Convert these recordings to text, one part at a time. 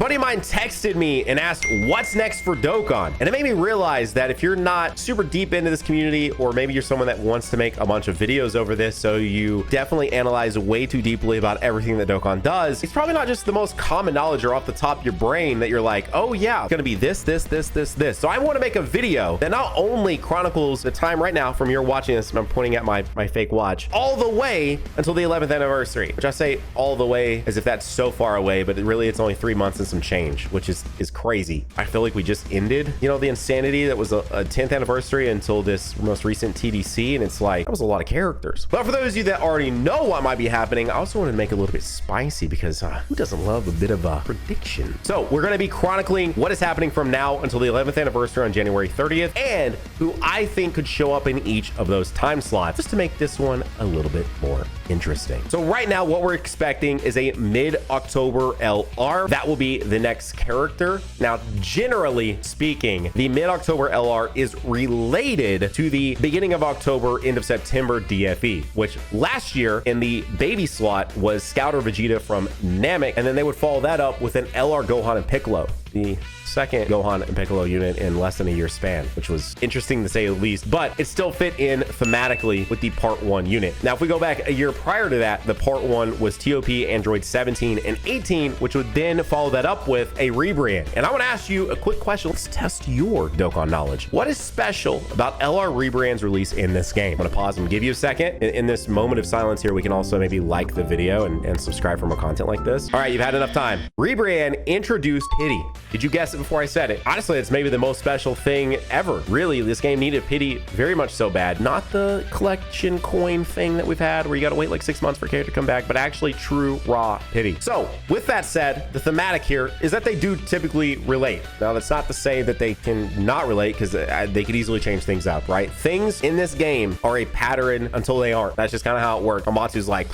buddy of mine texted me and asked what's next for Dokkan, and it made me realize that if you're not super deep into this community, or maybe you're someone that wants to make a bunch of videos over this, so you definitely analyze way too deeply about everything that Dokkan does, it's probably not just the most common knowledge or off the top of your brain that you're like, oh yeah, it's gonna be this. So I want to make a video that not only chronicles the time right now from you're watching this, and I'm pointing at my fake watch, all the way until the 11th anniversary, which I say all the way as if that's so far away, but really it's only 3 months and some change, which is crazy. I feel like we just ended, you know, the insanity that was a 10th anniversary until this most recent TDC, and it's like, that was a lot of characters. But for those of you that already know what might be happening, I also wanted to make it a little bit spicy, because who doesn't love a bit of a prediction? So we're going to be chronicling what is happening from now until the 11th anniversary on January 30th, and who I think could show up in each of those time slots, just to make this one a little bit more interesting. So right now, what we're expecting is a mid-October LR. That will be the next character. Now, generally speaking, the mid-October LR is related to the beginning of October, end of September DFE, which last year in the baby slot was Scout or Vegeta from Namek, and then they would follow that up with an LR Gohan and Piccolo, the second Gohan and Piccolo unit in less than a year span, which was interesting to say the least, but it still fit in thematically with the part 1 unit. Now, if we go back a year prior to that, the part 1 was TOP Android 17 and 18, which would then follow that up with a rebrand. And I want to ask you a quick question. Let's test your Dokkan knowledge. What is special about LR rebrand's release in this game? I'm going to pause and give you a second. In this moment of silence here, we can also maybe like the video and subscribe for more content like this. All right, you've had enough time. Rebrand introduced Pity. Did you guess it before I said it? Honestly, it's maybe the most special thing ever. Really, this game needed Pity very much so bad. Not the collection coin thing that we've had where you got to wait like 6 months for a character to come back, but actually true raw Pity. So with that said, the thematic here is that they do typically relate. Now, that's not to say that they can not relate, because they could easily change things up, right? Things in this game are a pattern until they aren't. That's just kind of how it works. Amatsu's like,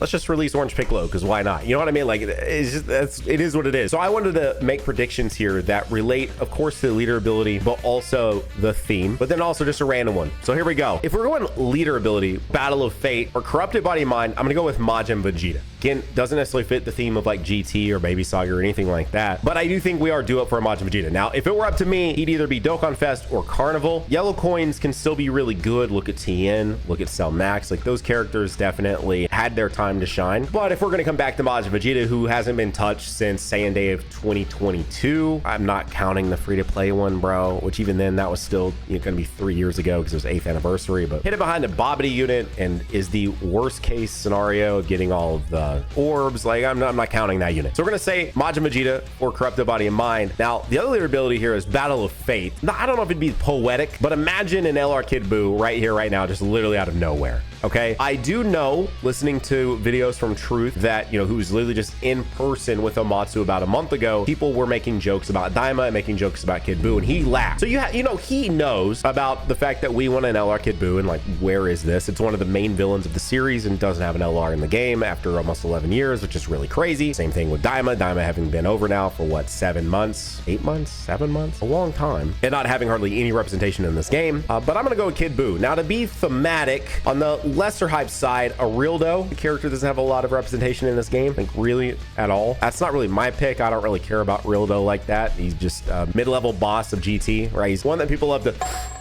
let's just release Orange Piccolo, because why not? You know what I mean? Like, it's just, it is what it is. So I wanted to make predictions here that relate, of course, to the leader ability, but also the theme, but then also just a random one. So here we go. If we're going leader ability, Battle of Fate, or Corrupted Body and Mind, I'm gonna go with Majin Vegeta. Again, doesn't necessarily fit the theme of like GT or Baby Saga or anything like that, but I do think we are due up for a Majin Vegeta. Now, if it were up to me, he'd either be Dokkan Fest or Carnival. Yellow coins can still be really good. Look at Tien, look at Cell Max. Like, those characters definitely had their time to shine. But if we're gonna come back to Majin Vegeta, who hasn't been touched since Saiyan Day of 2022, I'm not counting the free-to-play one, bro, which even then, that was still, you know, gonna be 3 years ago because it was 8th anniversary. But hit it behind a Bobbity unit and is the worst case scenario of getting all of the orbs. Like, I'm not counting that unit. So we're gonna say Majin Vegeta or Corrupted Body and Mind. Now, the other leader ability here is Battle of Fate. Now, I don't know if it'd be poetic, but imagine an LR Kid Buu right here, right now, just literally out of nowhere. Okay, I do know, listening to videos from Truth, that, you know, who was literally just in person with Amatsu about a month ago, people were making jokes about Daima and making jokes about Kid Buu, and he laughed. So you know, he knows about the fact that we want an LR Kid Buu, and like, where is this? It's one of the main villains of the series and doesn't have an LR in the game after almost 11 years, which is really crazy. Same thing with Daima having been over now for what, 7 months, 8 months, 7 months, a long time, and not having hardly any representation in this game. But I'm gonna go with Kid Buu. Now, to be thematic, on the lesser hype side, a Rildo, the character doesn't have a lot of representation in this game, like, really at all. That's not really my pick. I don't really care about Rildo like that. He's just a mid-level boss of GT, right? He's one that people love to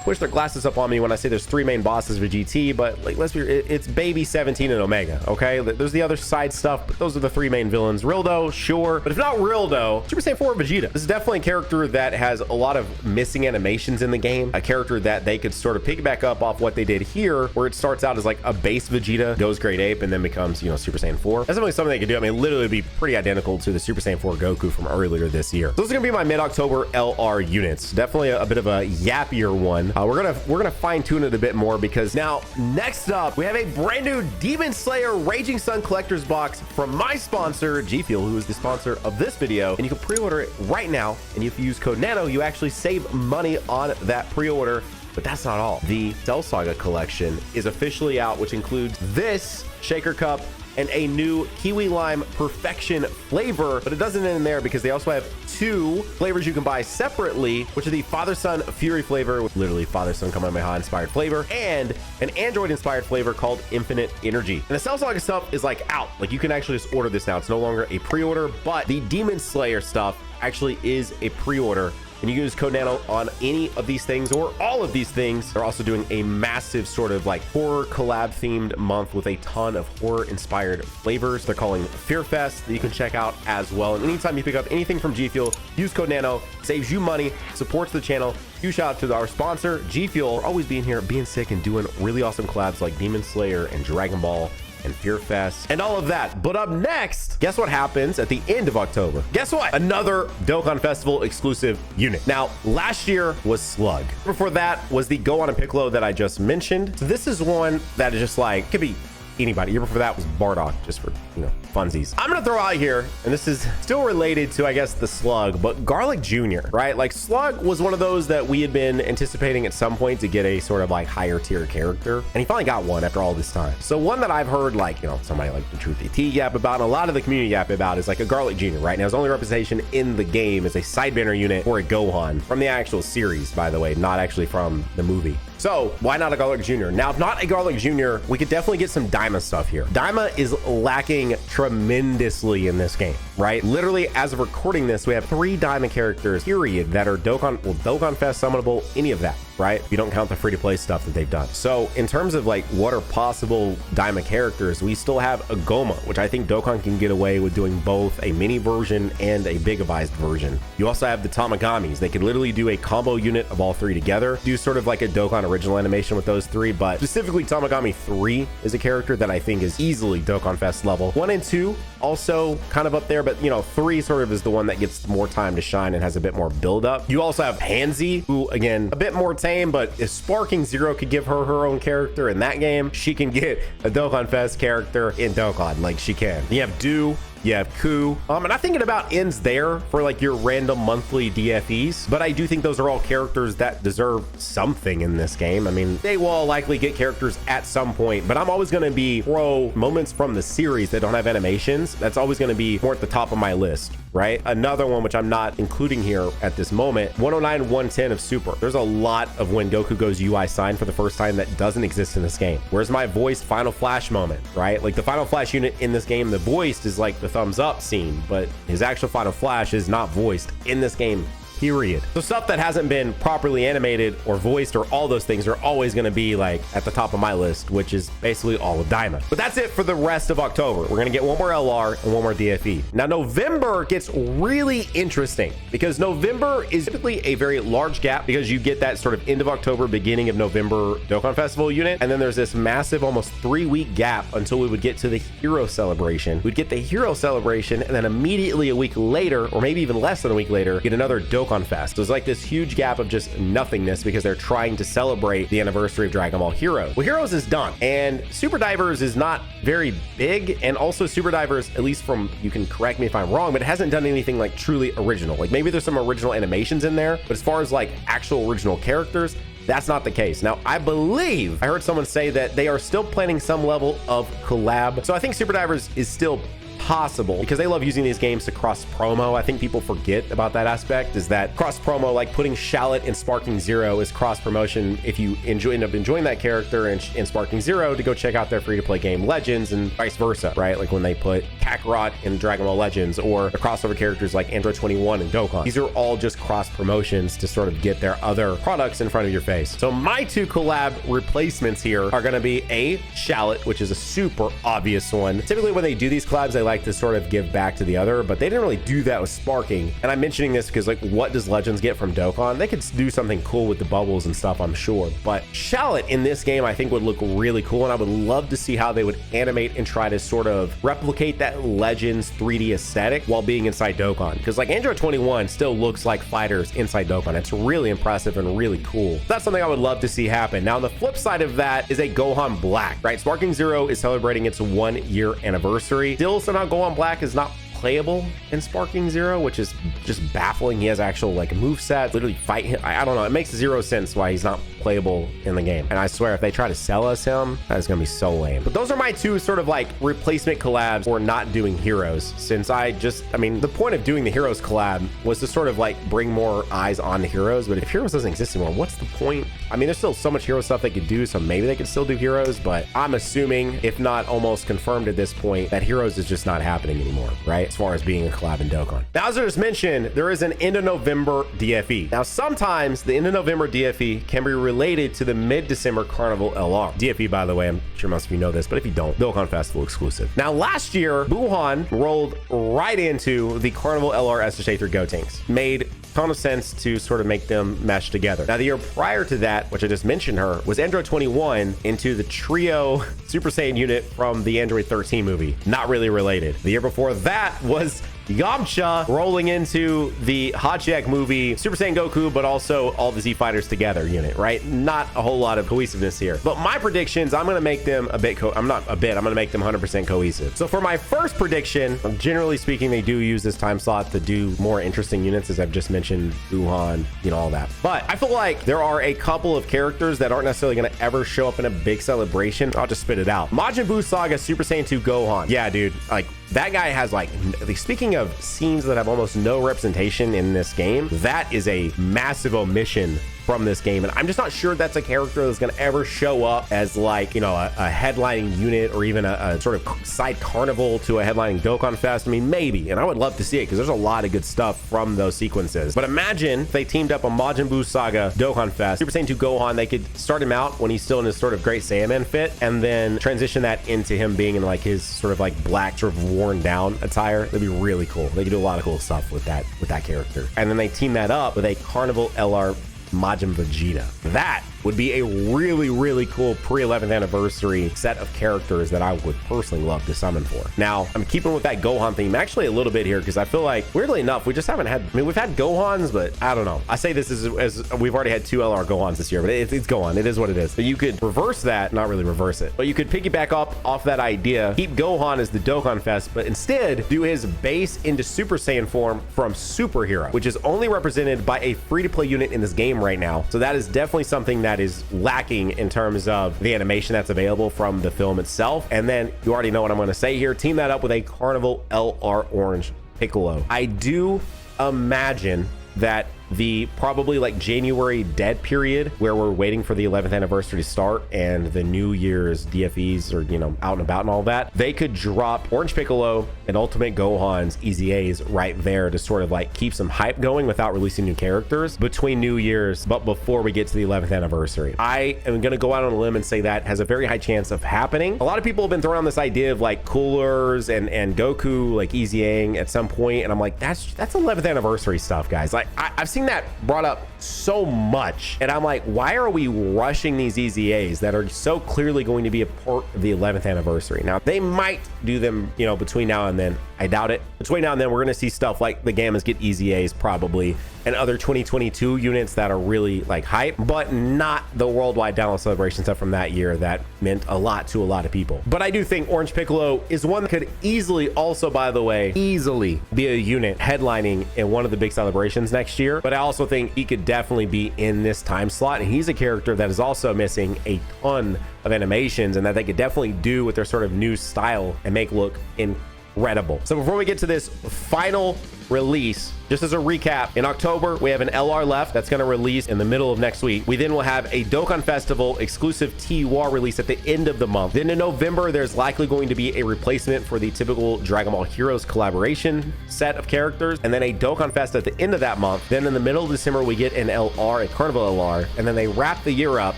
push their glasses up on me when I say there's 3 main bosses for GT, but like, let's be, it's Baby 17 and Omega, okay? There's the other side stuff, but those are the 3 main villains. Rildo, sure, but if not Rildo, Super Saiyan 4 Vegeta. This is definitely a character that has a lot of missing animations in the game, a character that they could sort of piggyback up off what they did here, where it starts out as like a base Vegeta, goes Great Ape, and then becomes, you know, Super Saiyan 4. That's definitely something they could do. I mean, literally be pretty identical to the Super Saiyan 4 Goku from earlier this year. So those are gonna be my mid-October LR units. Definitely a bit of a yappier one. We're gonna fine-tune it a bit more, because now, next up, we have a brand new Demon Slayer Raging Sun collector's box from my sponsor, G Fuel, who is the sponsor of this video, and you can pre-order it right now, and if you use code NANO, you actually save money on that pre-order. But that's not all. The Cell Saga collection is officially out, which includes this Shaker Cup and a new kiwi lime perfection flavor. But it doesn't end there, because they also have 2 flavors you can buy separately, which are the father-son fury flavor, with literally father-son Kamehameha inspired flavor, and an android inspired flavor called infinite energy. And the Cell Saga stuff is like out. Like, you can actually just order this now. It's no longer a pre-order, but the Demon Slayer stuff actually is a pre-order, and you can use code Nano on any of these things or all of these things. They're also doing a massive sort of like horror collab themed month with a ton of horror inspired flavors. They're calling Fear Fest, that you can check out as well. And anytime you pick up anything from G Fuel, use code Nano, saves you money, supports the channel. Huge shout out to our sponsor, G Fuel, for always being here, being sick, and doing really awesome collabs like Demon Slayer and Dragon Ball and Fear Fest and all of that. But up next, guess what happens at the end of October? Guess what? Another Dokkan Festival exclusive unit. Now, last year was Slug. Before that was the Gohan and Piccolo that I just mentioned. So this is one that is just like, could be anybody. Year before that was Bardock, just for, you know, funsies. I'm gonna throw out here, and this is still related to, I guess, the Slug, but Garlic Jr., right? Like, Slug was one of those that we had been anticipating at some point to get a sort of like higher tier character, and he finally got one after all this time. So one that I've heard, like, you know, somebody like the Truth AT yap about, and a lot of the community yap about, is like a Garlic Jr., right? Now, his only representation in the game is a side banner unit for a Gohan from the actual series, by the way, not actually from the movie. So why not a Garlic Jr.? Now, if not a Garlic Jr., we could definitely get some Daima stuff here. Daima is lacking tremendously in this game, right? Literally, as of recording this, we have 3 Daima characters, period, that are Dokkan, well, Dokkan Fest summonable, any of that, right? You don't count the free-to-play stuff that they've done. So in terms of like what are possible Daima characters, we still have a Goma, which I think Dokkan can get away with doing both a mini version and a bigavized version. You also have the Tamagamis. They could literally do a combo unit of all 3 together, do sort of like a Dokkan original animation with those 3, but specifically Tamagami 3 is a character that I think is easily Dokkan Fest level. 1 and 2 also kind of up there, but you know, 3 sort of is the one that gets more time to shine and has a bit more build up. You also have Hanzi, who again, a bit more tame, but if Sparking Zero could give her her own character in that game, she can get a Dokkan Fest character in Dokkan, like she can. You have Do, you have Ku, and I think it about ends there for like your random monthly DFEs, but I do think those are all characters that deserve something in this game. I mean, they will all likely get characters at some point, but I'm always going to be pro moments from the series that don't have animations. That's always going to be more at the top of my list, right? Another one, which I'm not including here at this moment, 109, 110 of Super. There's a lot of when Goku goes UI sign for the first time that doesn't exist in this game. Where's my voiced Final Flash moment, right? Like the Final Flash unit in this game, the voiced is like the thumbs up scene, but his actual Final Flash is not voiced in this game, period. So stuff that hasn't been properly animated or voiced or all those things are always going to be like at the top of my list, which is basically all of Daima. But that's it for the rest of October. We're going to get one more LR and one more DFE. Now November gets really interesting because November is typically a very large gap because you get that sort of end of October, beginning of November Dokkan Festival unit. And then there's this massive almost 3-week gap until we would get to the Hero Celebration. We'd get the Hero Celebration and then immediately a week later, or maybe even less than a week later, get another Dokkan Fest. So it's like this huge gap of just nothingness because they're trying to celebrate the anniversary of Dragon Ball Heroes. Well, Heroes is done, and Super Divers is not very big, and also Super Divers, at least from, you can correct me if I'm wrong, but it hasn't done anything like truly original. Like maybe there's some original animations in there, but as far as like actual original characters, that's not the case. Now, I believe I heard someone say that they are still planning some level of collab. So I think Super Divers is still possible because they love using these games to cross promo. I think people forget about that aspect, is that cross promo, like putting Shallot and Sparking Zero, is cross promotion if you end up enjoying that character in Sparking Zero to go check out their free-to-play game Legends, and vice versa, right? Like when they put Kakarot in Dragon Ball Legends, or the crossover characters like Android 21 and Dokkan. These are all just cross promotions to sort of get their other products in front of your face. So my 2 collab replacements here are going to be a Shallot, which is a super obvious one. Typically when they do these collabs, they like to sort of give back to the other, but they didn't really do that with Sparking. And I'm mentioning this because like, what does Legends get from Dokkan? They could do something cool with the bubbles and stuff, I'm sure, but Shallot in this game I think would look really cool, and I would love to see how they would animate and try to sort of replicate that Legends 3D aesthetic while being inside Dokkan, because like Android 21 still looks like fighters inside Dokkan. It's really impressive and really cool. That's something I would love to see happen. Now on the flip side of that is a Gohan Black, right? Sparking Zero is celebrating its 1-year anniversary. Still somehow Gohan Black is not playable in Sparking Zero, which is just baffling. He has actual like moveset, literally fight him. I don't know. It makes zero sense why he's not playable in the game. And I swear, if they try to sell us him, that is gonna be so lame. But those are my two sort of like replacement collabs for not doing heroes, since I mean, the point of doing the heroes collab was to sort of like bring more eyes on the heroes. But if heroes doesn't exist anymore, what's the point? I mean, there's still so much hero stuff they could do, so maybe they could still do heroes, but I'm assuming, if not almost confirmed at this point, that heroes is just not happening anymore, right? As far as being a collab in Dokkan. Now, as I just mentioned, there is an end of November DFE. Now, sometimes the end of November DFE can be related to the mid-December Carnival LR. DFE, by the way, I'm sure most of you know this, but if you don't, Dokkan Festival exclusive. Now, last year, Buhan rolled right into the Carnival LR SSJ3 Gotenks. Made ton of sense to sort of make them mesh together. Now, the year prior to that, which I just mentioned her, was Android 21 into the Trio Super Saiyan unit from the Android 13 movie. Not really related. The year before that was Yamcha rolling into the Hachiek movie Super Saiyan Goku, but also all the Z Fighters together unit, right? Not a whole lot of cohesiveness here. But my predictions, I'm going to make them a bit, I'm going to make them 100% cohesive. So for my first prediction, generally speaking, they do use this time slot to do more interesting units, as I've just mentioned, Wuhan, you know, all that. But I feel like there are a couple of characters that aren't necessarily going to ever show up in a big celebration. I'll just spit it out. Majin Buu Saga Super Saiyan 2 Gohan. Yeah, dude, like, that guy has like, speaking of scenes that have almost no representation in this game, that is a massive omission from this game. And I'm just not sure that's a character that's going to ever show up as like, you know, a headlining unit or even a sort of side carnival to a headlining Dokkan Fest. I mean, maybe, and I would love to see it because there's a lot of good stuff from those sequences. But imagine if they teamed up a Majin Buu Saga Dokkan Fest, Super Saiyan 2 Gohan. They could start him out when he's still in his sort of Great Saiyaman fit, and then transition that into him being in like his sort of like black, sort of worn down attire. That'd be really cool. They could do a lot of cool stuff with that character. And then they team that up with a Carnival LR Majin Vegeta. That would be a really, really cool pre-11th anniversary set of characters that I would personally love to summon for. Now, I'm keeping with that Gohan theme actually a little bit here because I feel like, weirdly enough, we just haven't had, I mean, we've had Gohans, but I don't know. I say this as we've already had 2 LR Gohans this year, but it's Gohan. It is what it is. But you could reverse that, not really reverse it, but you could piggyback up off that idea, keep Gohan as the Dokkan Fest, but instead do his base into Super Saiyan form from Superhero, which is only represented by a free-to-play unit in this game right now. So that is definitely something that is lacking in terms of the animation that's available from the film itself. And then you already know what I'm going to say here. Team that up with a Carnival LR Orange Piccolo. I do imagine that the probably like January dead period where we're waiting for the 11th anniversary to start and the New Year's DFEs are, you know, out and about and all that, they could drop Orange Piccolo and Ultimate Gohan's EZAs right there to sort of like keep some hype going without releasing new characters between New Year's, but before we get to the 11th anniversary. I am going to go out on a limb and say that has a very high chance of happening. A lot of people have been throwing on this idea of like coolers and Goku like EZAing at some point, and I'm like, that's 11th anniversary stuff, guys. Like I've seen that brought up so much, and I'm like, why are we rushing these EZAs that are so clearly going to be a part of the 11th anniversary? Now, they might do them, you know, between now and then. I doubt it. Between now and then, we're going to see stuff like the Gammas get EZAs probably, and other 2022 units that are really like hype, but not the worldwide download celebration stuff from that year that meant a lot to a lot of people. But I do think Orange Piccolo is one that could easily also, by the way, easily be a unit headlining in one of the big celebrations next year. But I also think he could definitely be in this time slot, and he's a character that is also missing a ton of animations and that they could definitely do with their sort of new style and make look incredible. So before we get to this final release, just as a recap, in October, we have an LR left that's going to release in the middle of next week. We then will have a Dokkan Festival exclusive TWAR release at the end of the month. Then in November, there's likely going to be a replacement for the typical Dragon Ball Heroes collaboration set of characters, and then a Dokkan Fest at the end of that month. Then in the middle of December, we get an LR, a Carnival LR, and then they wrap the year up,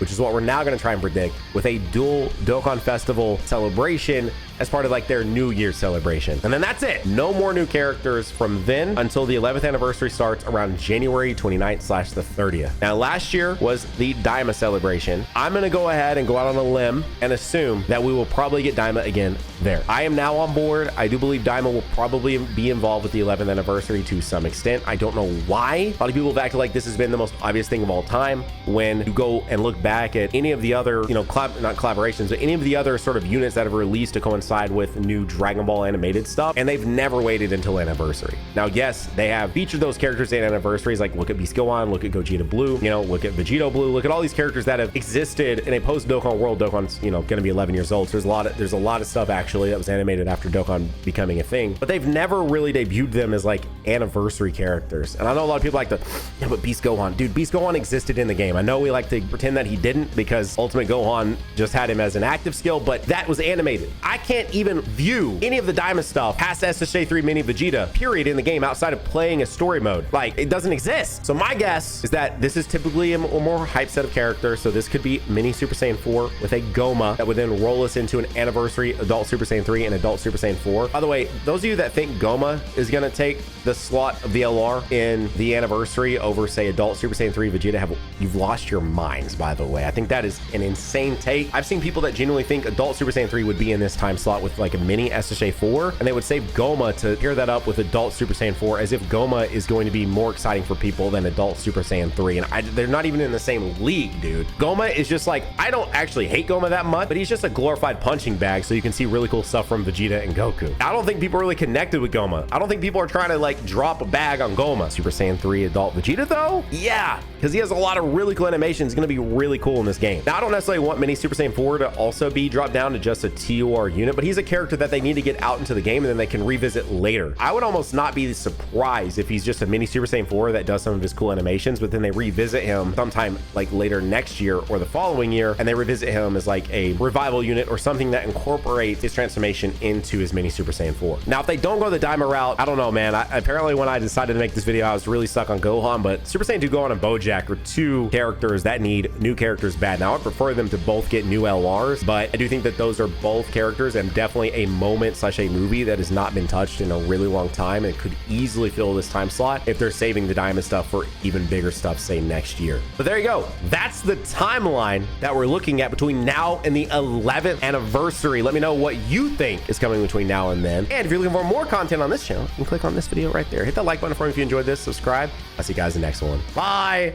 which is what we're now going to try and predict, with a dual Dokkan Festival celebration as part of like their New Year celebration. And then that's it. No more new characters from then until the 11th anniversary starts around January 29th / the 30th. Now, last year was the Daima celebration. I'm going to go ahead and go out on a limb and assume that we will probably get Daima again there. I am now on board. I do believe Daima will probably be involved with the 11th anniversary to some extent. I don't know why. A lot of people have acted like this has been the most obvious thing of all time. When you go and look back at any of the other, you know, not collaborations, but any of the other sort of units that have released to coincide with new Dragon Ball animated stuff, and they've never waited until anniversary. Now, yes, they have featured those characters in anniversaries, like look at Beast Gohan, look at Gogeta Blue, you know, look at Vegito Blue, look at all these characters that have existed in a post-Dokkan world. Dokkan's, you know, going to be 11 years old. So there's a lot of stuff actually that was animated after Dokkan becoming a thing, but they've never really debuted them as like anniversary characters. And I know a lot of people like to, yeah, but Beast Gohan, dude, Beast Gohan existed in the game. I know we like to pretend that he didn't because Ultimate Gohan just had him as an active skill, but that was animated. I can't even view any of the Diamond stuff past SSJ3 Mini Vegeta, period, in the game outside of playing a story mode. Like, it doesn't exist. So my guess is that this is typically a more hype set of characters. So this could be Mini Super Saiyan 4 with a Goma that would then roll us into an anniversary Adult Super Saiyan 3 and Adult Super Saiyan 4. By the way, those of you that think Goma is going to take the slot of the LR in the anniversary over, say, Adult Super Saiyan 3 Vegeta, you've lost your minds, by the way. I think that is an insane take. I've seen people that genuinely think Adult Super Saiyan 3 would be in this time slot with like a mini SSJ 4, and they would save Goma to pair that up with Adult Super Saiyan 4 as if Goma is going to be more exciting for people than Adult Super Saiyan 3. And they're not even in the same league, dude. Goma is just like, I don't actually hate Goma that much, but he's just a glorified punching bag, so you can see really cool stuff from Vegeta and Goku. I don't think people really connected with Goma. I don't think people are trying to like drop a bag on Goma. Super Saiyan 3 Adult Vegeta though? Yeah, because he has a lot of really cool animations. It's going to be really cool in this game. Now, I don't necessarily want Mini Super Saiyan 4 to also be dropped down to just a TOR unit, but he's a character that they need to get out into the game and then they can revisit later. I would almost not be surprised if he's just a Mini Super Saiyan 4 that does some of his cool animations, but then they revisit him sometime like later next year or the following year, and they revisit him as like a revival unit or something that incorporates his transformation into his Mini Super Saiyan 4. Now, if they don't go the Daima route, I don't know, man. Apparently when I decided to make this video, I was really stuck on Gohan, but Super Saiyan 2 Gohan and Bojack are two characters that need new characters bad. Now, I prefer them to both get new LRs, but I do think that those are both characters and definitely a moment / a movie that has not been touched in a really long time and could easily fill this time slot if they're saving the Diamond stuff for even bigger stuff, say next year. But there you go. That's the timeline that we're looking at between now and the 11th anniversary. Let me know what you think is coming between now and then. And if you're looking for more content on this channel, you can click on this video right there. Hit that like button for me if you enjoyed this. Subscribe. I'll see you guys in the next one. Bye.